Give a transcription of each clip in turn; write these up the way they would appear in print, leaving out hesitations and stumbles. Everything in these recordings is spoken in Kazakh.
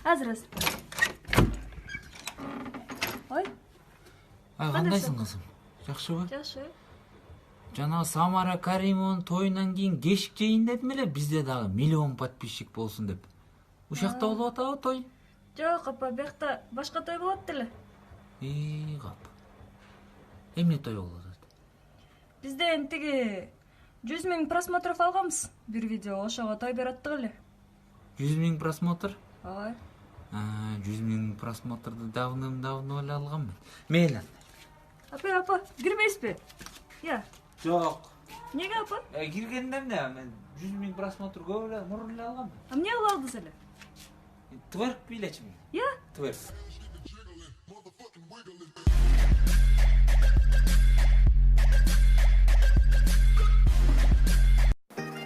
Азыр. Ой. Кандайсың кызым? Жакшыбы? Жакшы. Жана Самара Каримовнун тоюнан кийин кешикчейин дедим эле, бизде дагы 1 миллион подписчик болсун деп. Ушакта болуп атабы той? Жок, апа, бuyakta башка той болот деле. Кап. Эмне той болот? Бизде энтиги 100 000 просмотров алганбыз бир видео, ошого той берип аттык эле. 100 000 просмотр? Ой. 100 000 просмотрду давным-давно эле алганмын. Мейли. Апа, кирбейсизби? Я. Жок. Неге, апа? Киргенде эмне? Мен 100 000 просмотр көп эле мурун эле алганмын. Эмне кылып алдыңыз эле? Тверк бийлечими? Я? Тверк.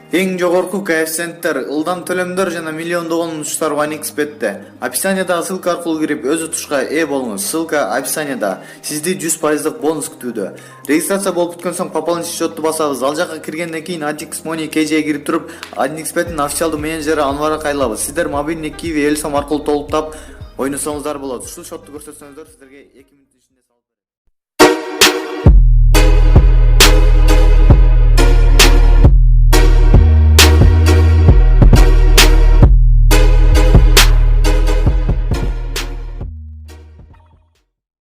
Эң жогорку коэффициенттер, ылдам төлөмдөр жана миллиондогон унуштар OneXBet'те. Описаниядагы ссылка аркылуу кирип өз утушка ээ болуңуз. Ссылка описанияда. Сизди 100% бонус күтүүдө. Регистрация болуп бүткөн соң пополнить счетту басабыз. Ал жака киргенден кийин Adix Money KJ'ге кирип туруп, OneXBet'ин официалдуу менеджери Анварга кайрылабыз. Сиздер мобильный Kiwi Элсом аркылуу толуктап ойносоңуздар болот. Ушул счетту көрсөтсөңүздөр сиздерге 2